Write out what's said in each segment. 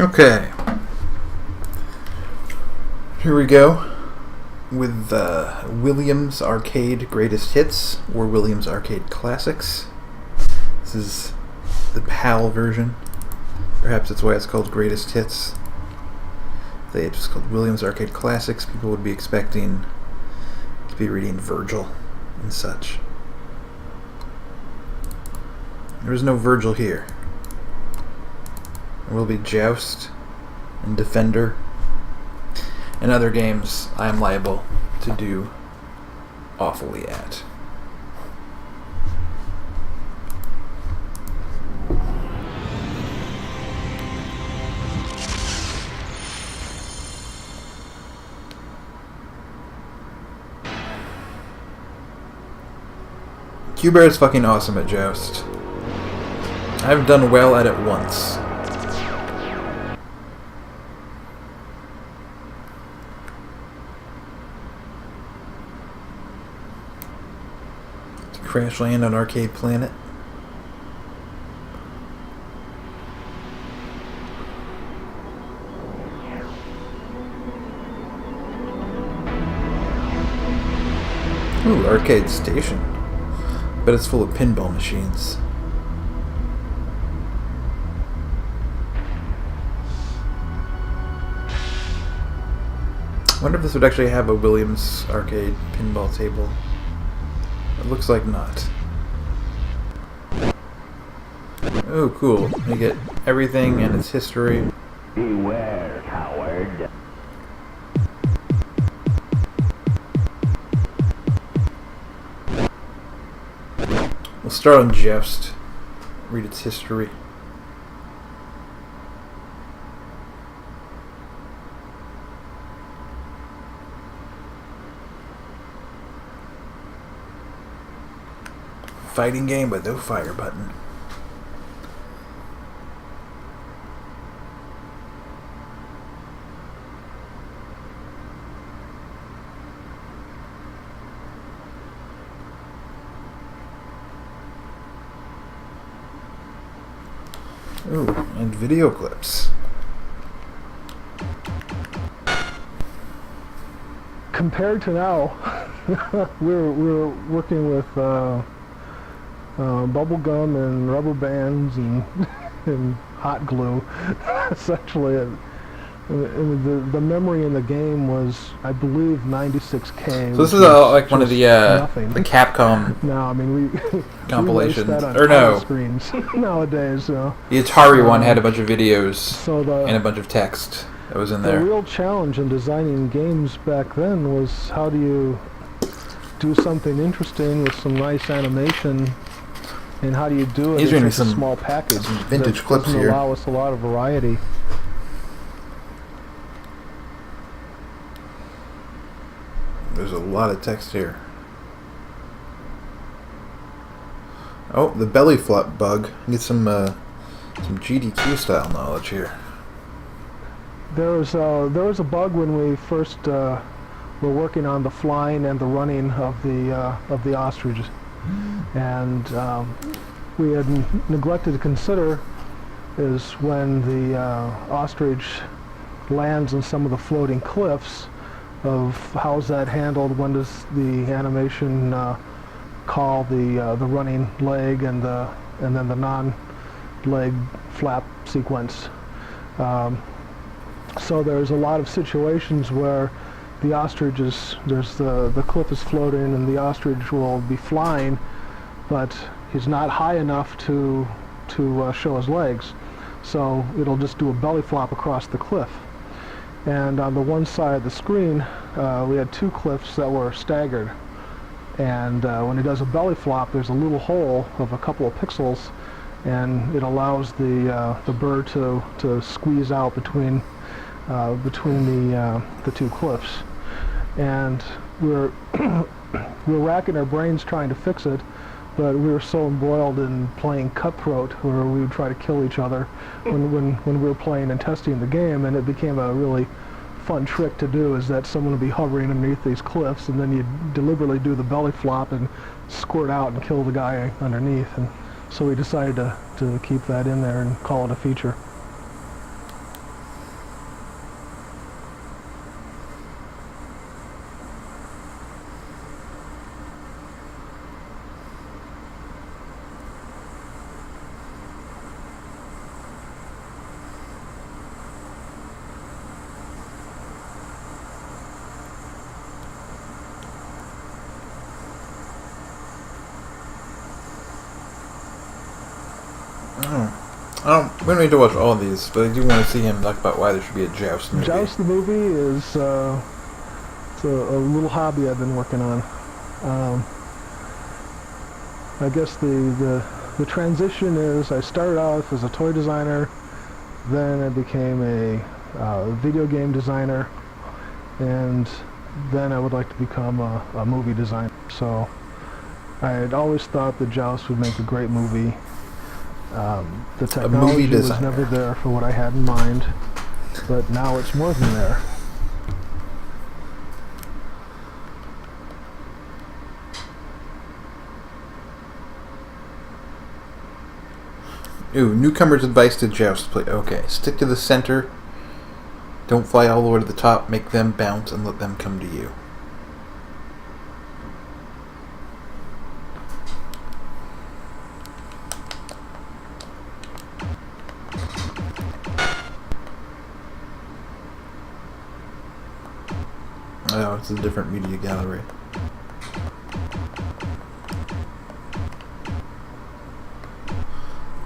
Okay, here we go with Williams Arcade Greatest Hits, or Williams Arcade Classics. This is the PAL version. Perhaps that's why it's called Greatest Hits. If they had just called Williams Arcade Classics, people would be expecting to be reading Virgil and such. There is no Virgil here. There will be Joust and Defender and other games I am liable to do awfully at. Q-Bear is fucking awesome at Joust. I've done well at it once. Crash land on Arcade Planet. Ooh, Arcade Station. Bet it's full of pinball machines. I wonder if this would actually have a Williams Arcade pinball table. It looks like not. Oh, cool. You get everything and its history. Beware, coward. We'll start on Joust. Read its history. Fighting game with no fire button. Ooh, and video clips. Compared to now, we're working with bubble gum and rubber bands and and hot glue. Essentially, the memory in the game was, I believe, 96K. So this is like one of the Capcom no, I mean we compilations, we that on or no? screens nowadays. The Atari one had a bunch of videos So and a bunch of text that was in the there. real challenge in designing games back then was, how do you do something interesting with some nice animation, and how do you do it in such a small package? Some vintage that clips doesn't here. allow us a lot of variety. There's a lot of text here. Oh, the belly flop bug. Get some GDQ style knowledge here. There was a bug when we first were working on the flying and the running of the ostrich, and we had neglected to consider is when the ostrich lands on some of the floating cliffs, of how's that handled. When does the animation call the running leg and then the non-leg flap sequence? So there's a lot of situations where the ostrich is, the cliff is floating and the ostrich will be flying, but he's not high enough to show his legs, so it'll just do a belly flop across the cliff. And on the one side of the screen, we had two cliffs that were staggered, and when he does a belly flop, there's a little hole of a couple of pixels, and it allows the bird to squeeze out between the two cliffs. And we're racking our brains trying to fix it, but we were so embroiled in playing Cutthroat, where we would try to kill each other when we were playing and testing the game, and it became a really fun trick to do, is that someone would be hovering underneath these cliffs, and then you'd deliberately do the belly flop and squirt out and kill the guy underneath. And so we decided to keep that in there and call it a feature. We don't need to watch all of these, but I do want to see him talk about why there should be a Joust movie. Joust the movie is it's a little hobby I've been working on. I guess the transition is I started off as a toy designer, then I became a video game designer, and then I would like to become a movie designer. So I had always thought that Joust would make a great movie. The technology was never there for what I had in mind, but now it's more than there. Ooh, newcomer's advice to Joust play. Okay, stick to the center. Don't fly all the way to the top. Make them bounce and let them come to you. Oh, it's a different media gallery.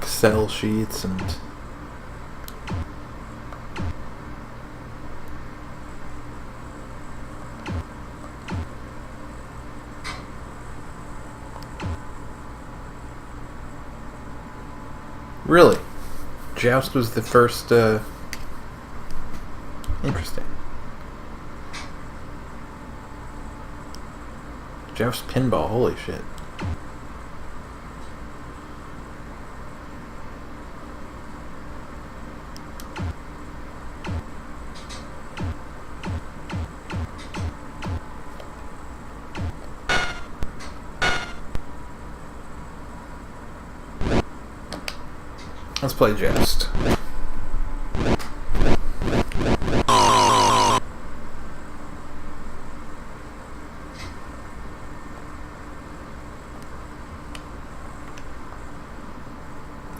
Excel sheets and... Really? Joust was the first, Interesting. Joust pinball, holy shit. Let's play Joust.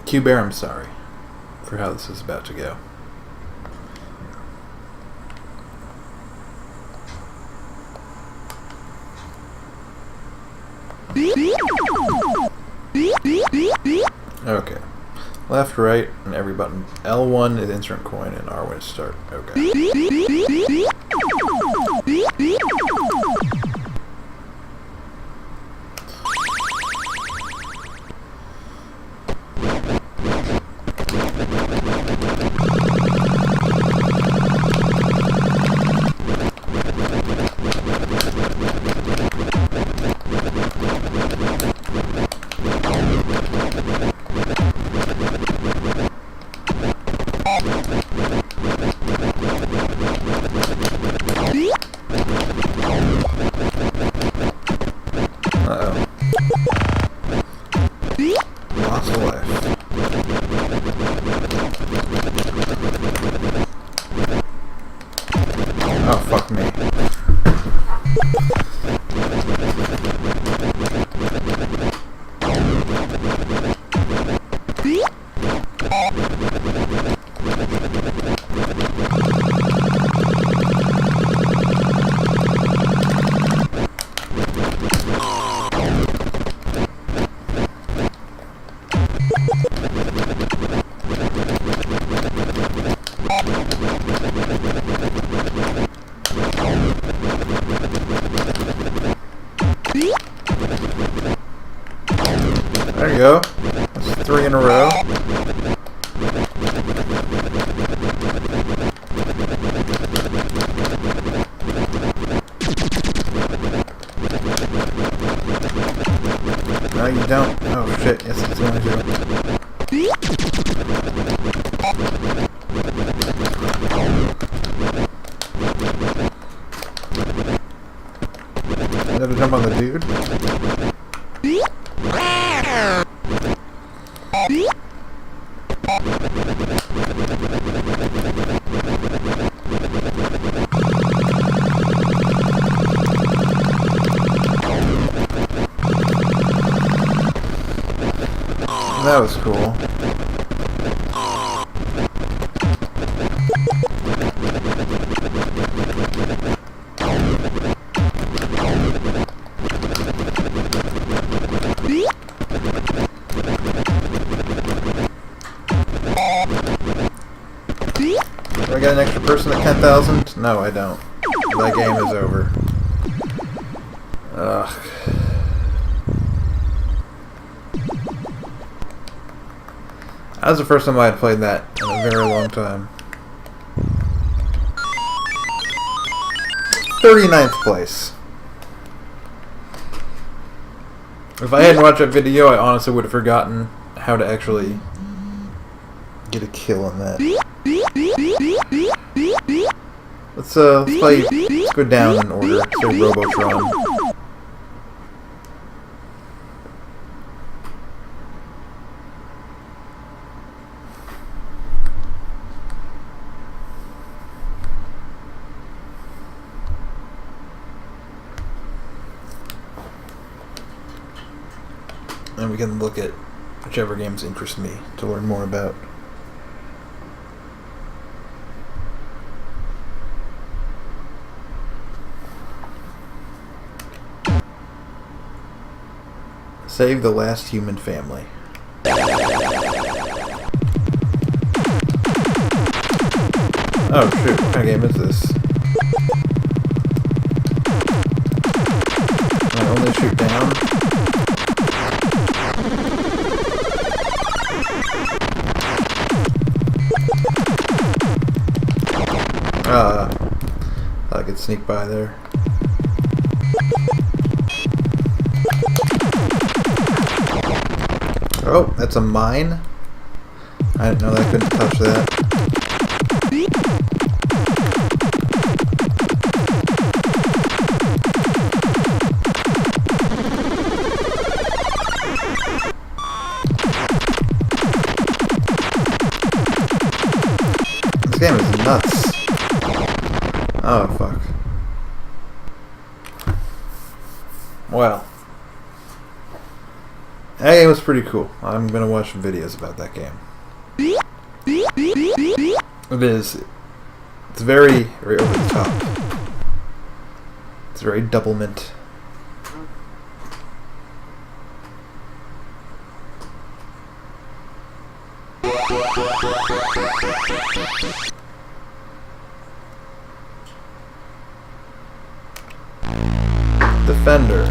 Q-Bear, I'm sorry for how this is about to go. Okay. Left, right, and every button. L1 is insert coin, and R1 is start. Okay. Oh, fuck me. There you go. That's 3 in a row. No, you don't. Oh shit, yes, it's 1-0. I gotta jump on the dude. That was cool. get an extra person at 10,000? No, I don't. That game is over. Ugh. That was the first time I had played that in a very long time. 39th place. If I hadn't watched that video, I honestly would have forgotten how to actually get a kill on that. Let's play. Let's go down in order. Let's play Robotron. And we can look at whichever games interest me to learn more about. Save the Last Human Family. Oh shoot, what kind of game is this? Can I only shoot down? Thought I could sneak by there. Oh, that's a mine? I didn't know that I couldn't touch that. This game is nuts. Oh, fuck. Well. That game was pretty cool. I'm gonna watch some videos about that game. It is. It's very, very over the top. It's very double mint. Defender.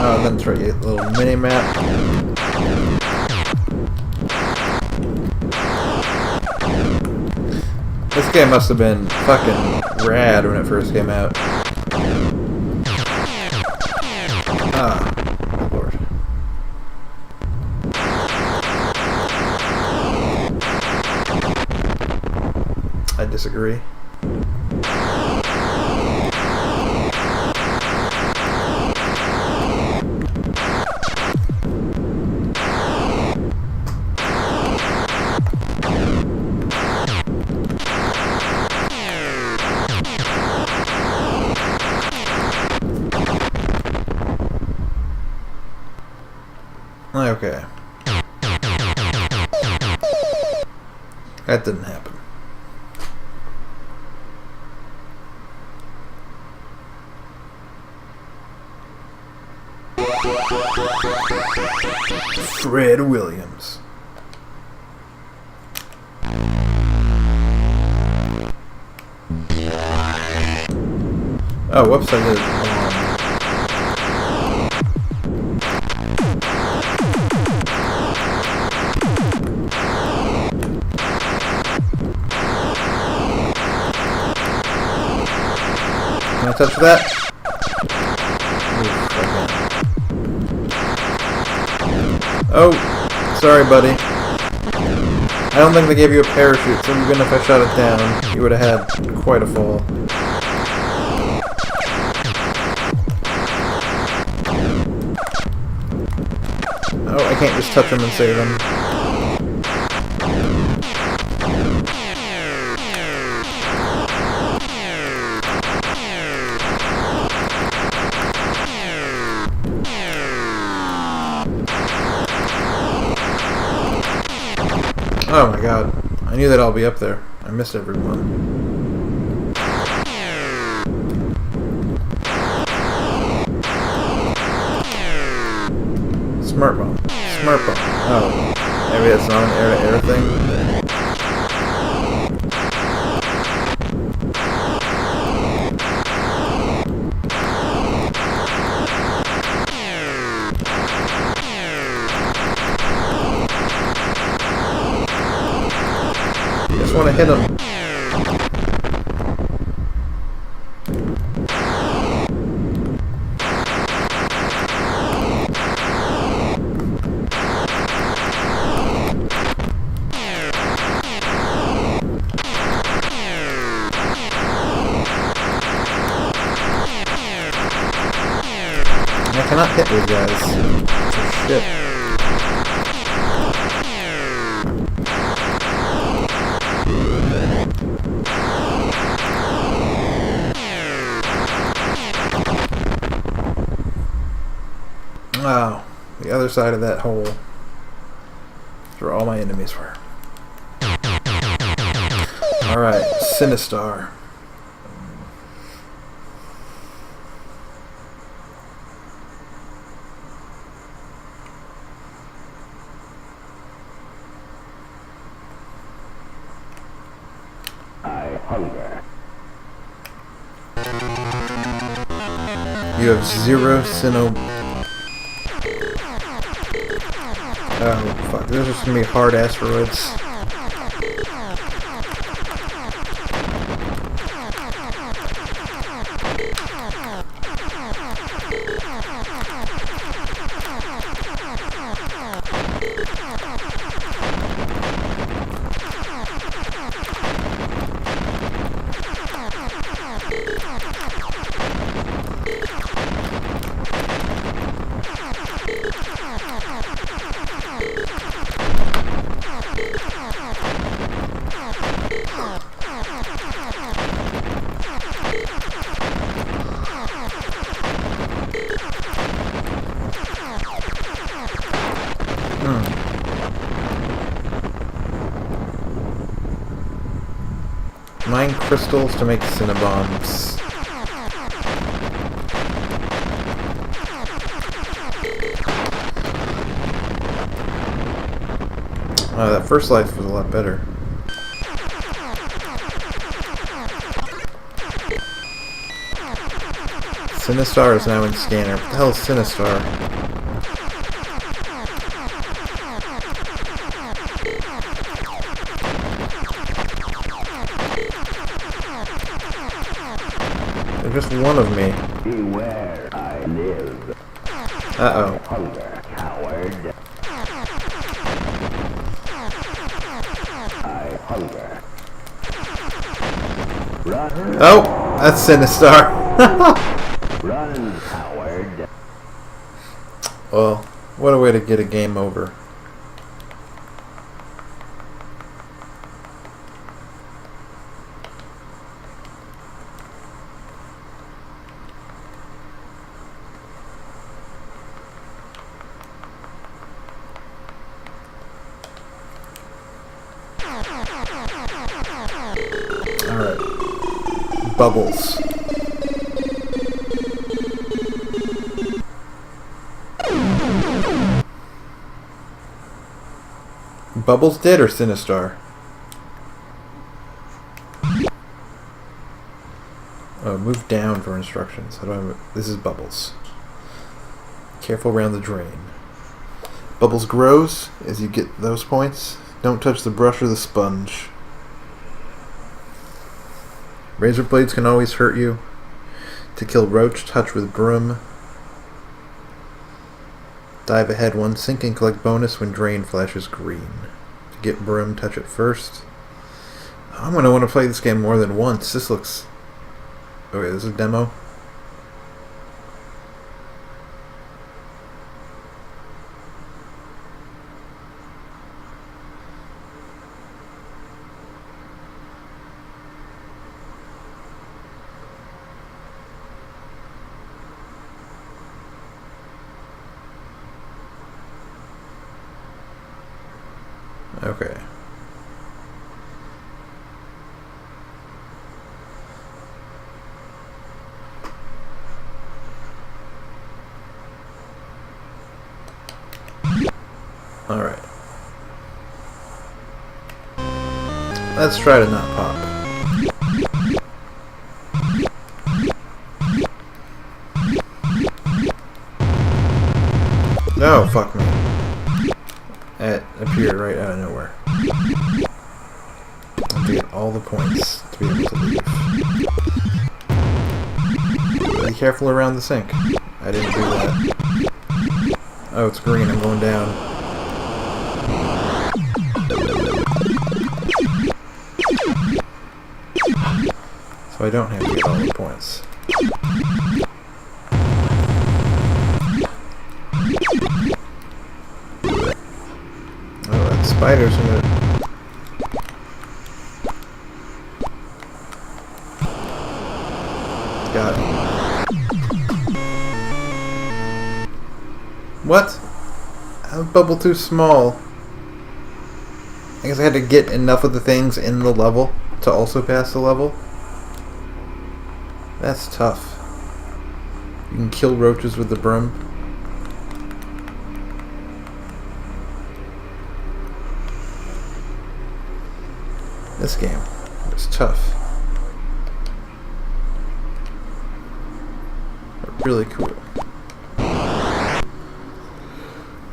Oh, that's right, a little mini map. This game must have been fucking rad when it first came out. Ah, Lord. I disagree. Okay. That didn't happen. Fred Williams. Oh, whoops, I did. Can I touch that? Oh, sorry, buddy. I don't think they gave you a parachute, so even if I shot it down, you would have had quite a fall. Oh, I can't just touch him and save him. Oh my god. I knew that I'll be up there. I missed everyone. Smurple. Oh, maybe it's not an air-to-air thing. Just want to hit him. I cannot hit these guys. Shit. Oh, the other side of that hole is where all my enemies were. Alright, Sinistar. I hunger. You have 0 Sinnoh. Oh, fuck. This is gonna be hard asteroids. Mine crystals to make Cinnabombs. Oh, that first life was a lot better. Sinistar is now in scanner. What the hell is Sinistar? They're just one of me. Beware, I live. Uh-oh. Hunger, coward. I hunger. Run. Oh! That's Sinistar. Run, coward. Well, what a way to get a game over. Alright. Bubbles. Bubbles dead or Sinistar? Oh, move down for instructions. How do I move? This is Bubbles. Careful around the drain. Bubbles grows as you get those points. Don't touch the brush or the sponge. Razor blades can always hurt you. To kill Roach, touch with Broom. Dive ahead 1 sink and collect bonus when drain flashes green. To get Broom, touch it first. I'm going to want to play this game more than once. This looks... Okay, this is a demo. Okay. Alright. Let's try to not pop. No, fuck me. It appeared right out of nowhere. I have to get all the points to be able to leave. Be careful around the sink. I didn't do that. Oh, it's green. I'm going down. So I don't have to get all the points. Oh, that spider's gonna... Got it. What? How is bubble too small? I guess I had to get enough of the things in the level to also pass the level. That's tough. You can kill roaches with the broom. This game is tough. But really cool.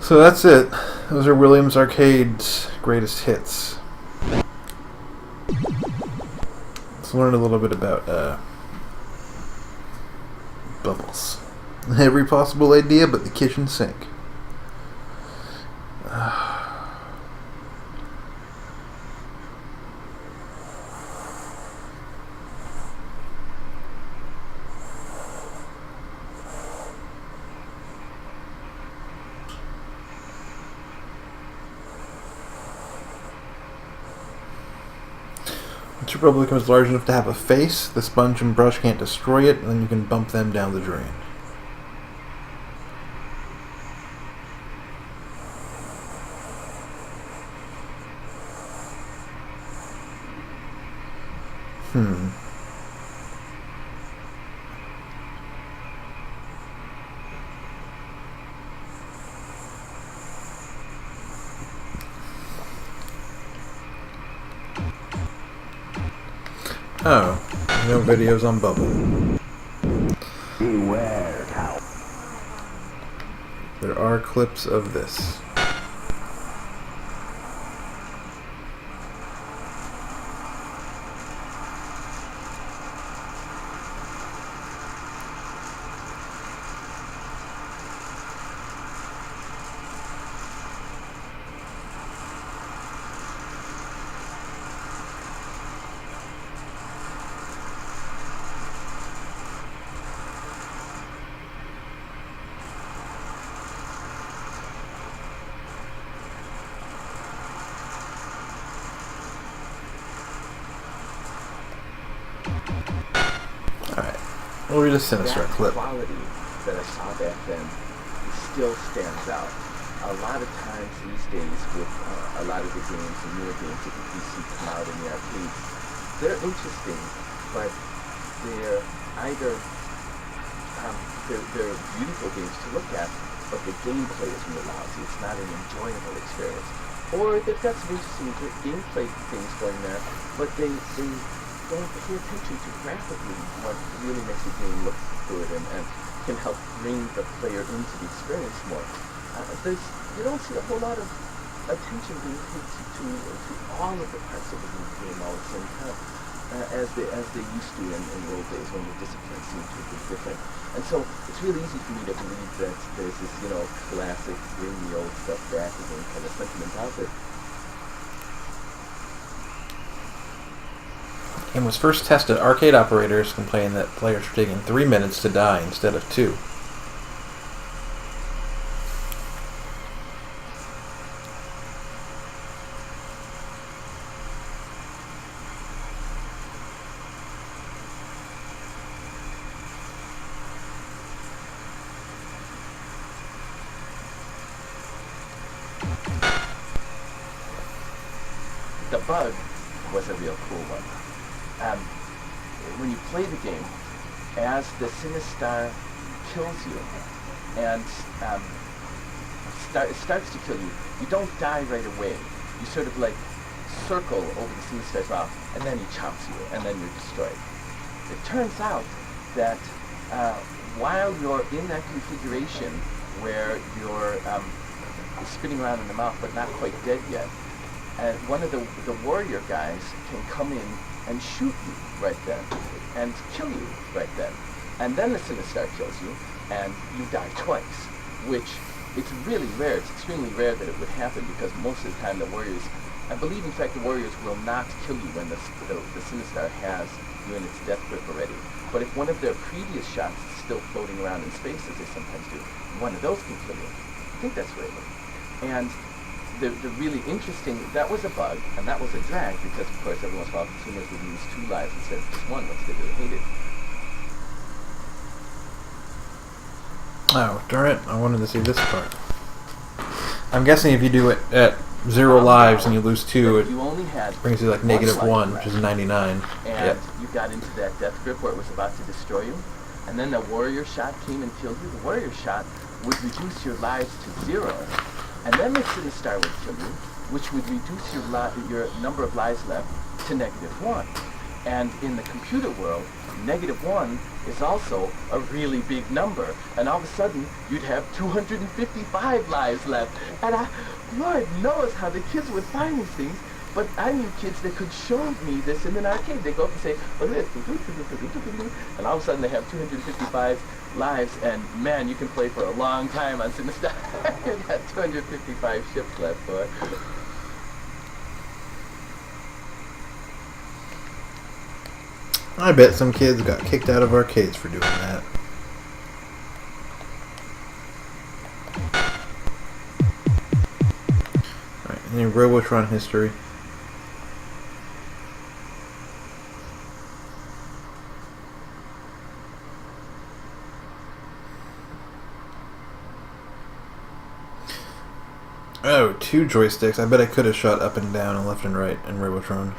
So that's it. Those are Williams Arcade's greatest hits. Let's learn a little bit about bubbles. Every possible idea but the kitchen sink. Once your bubble becomes large enough to have a face, the sponge and brush can't destroy it, and then you can bump them down the drain. Oh, no videos on bubble. Beware, cow. There are clips of this. We'll read a Sinistar clip. That quality that I saw back then still stands out. A lot of times these days with a lot of the games and newer games that the PC come out in the arcades, they're interesting, but they're either they're beautiful games to look at, but the gameplay is real lousy. It's not an enjoyable experience. Or they've got some interesting gameplay things going there, but they don't pay attention to graphically what really makes the game look good and can help bring the player into the experience more. You don't see a whole lot of attention being paid to all of the parts of the game all at the same time, as they used to in the old days when the disciplines seemed to be different. And so it's really easy for me to believe that there's this, classic, really old stuff graphic and kind of sentiment out there. Game was first tested. Arcade operators complained that players were taking 3 minutes to die instead of 2. The bug was a real cool one. When you play the game, as the Sinistar kills you and it starts to kill you, you don't die right away. You sort of like circle over the Sinistar's mouth, and then he chops you, and then you're destroyed. It turns out that while you're in that configuration where you're spinning around in the mouth but not quite dead yet, and one of the warrior guys can come in and shoot you right then, and kill you right then. And then the Sinistar kills you, and you die twice, which it's really rare. It's extremely rare that it would happen, because most of the time the warriors, I believe in fact the warriors will not kill you when the Sinistar has you in its death grip already. But if one of their previous shots is still floating around in space, as they sometimes do, one of those can kill you. I think that's right. And the really interesting, that was a bug, and that was a drag, because of course every once in a while consumers would use 2 lives instead of just 1, which they really hated. Oh, darn it. I wanted to see this part. I'm guessing if you do it at 0 lives and you lose 2, it you only had brings you like one -1, life which is 99. and Yep. you got into that death grip where it was about to destroy you, and then the warrior shot came and killed you. The warrior shot would reduce your lives to 0, and then the Sinistar would kill you, which would reduce your number of lives left to -1. And in the computer world, -1 is also a really big number, and all of a sudden you'd have 255 lives left. And Lord knows how the kids would find these things, but I knew kids that could show me this in an arcade. They go up and say, "Look at this," and all of a sudden they have 255 lives, and man, you can play for a long time on Sinistar. You got 255 ships left, boy. I bet some kids got kicked out of arcades for doing that. Alright, any Robotron history? Oh, 2 joysticks. I bet I could have shot up and down and left and right in Robotron.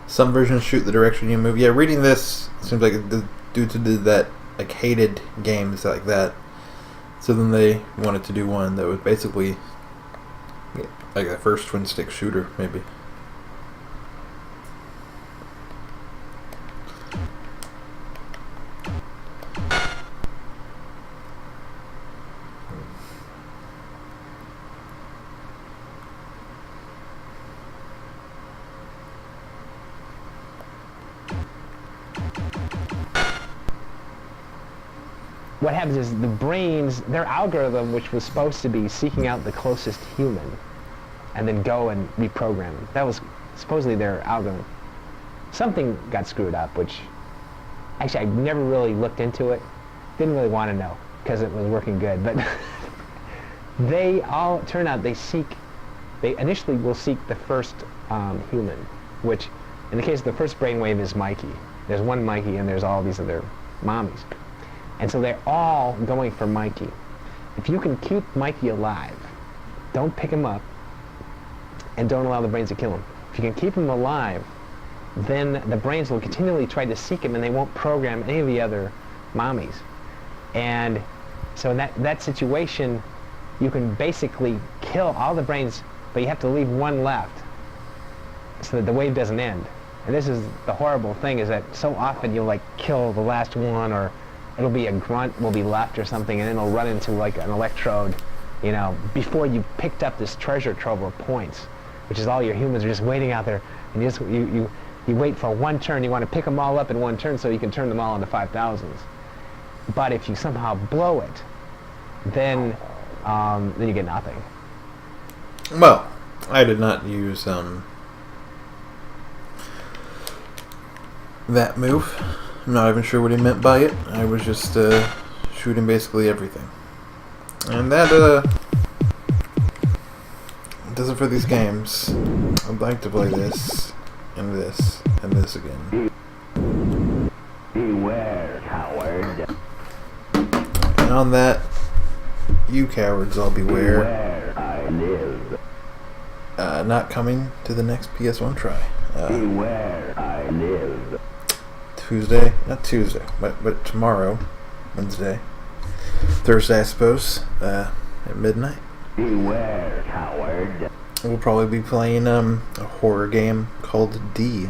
Some versions shoot the direction you move. Yeah, reading this seems like the dudes who did that like hated games like that. So then they wanted to do one that was basically like a first twin stick shooter, maybe. What happens is the brains, their algorithm, which was supposed to be seeking out the closest human and then go and reprogram them. That was supposedly their algorithm. Something got screwed up, which actually I never really looked into it. Didn't really want to know because it was working good. But they all turn out they initially will seek the first human, which in the case of the first brainwave is Mikey. There's one Mikey and there's all these other mommies. And so they're all going for Mikey. If you can keep Mikey alive, don't pick him up, and don't allow the brains to kill him. If you can keep him alive, then the brains will continually try to seek him, and they won't program any of the other mommies. And so in that situation, you can basically kill all the brains, but you have to leave one left so that the wave doesn't end. And this is the horrible thing, is that so often you'll like kill the last one, or it'll be a grunt will be left or something, and then it'll run into like an electrode, you know, before you picked up this treasure trove of points, which is all your humans are just waiting out there, and you wait for one turn. You want to pick them all up in one turn so you can turn them all into 5,000s. But if you somehow blow it, then you get nothing. Well, I did not use that move. I'm not even sure what he meant by it. I was just shooting basically everything. And that does it for these games. I'd like to play this, and this, and this again. Beware. on that, you cowards all beware. Beware, I live. Not coming to the next PS1 try. Beware, I live. Tuesday, not Tuesday, but tomorrow, Wednesday, Thursday, I suppose, at midnight. Beware, coward. We'll probably be playing a horror game called D.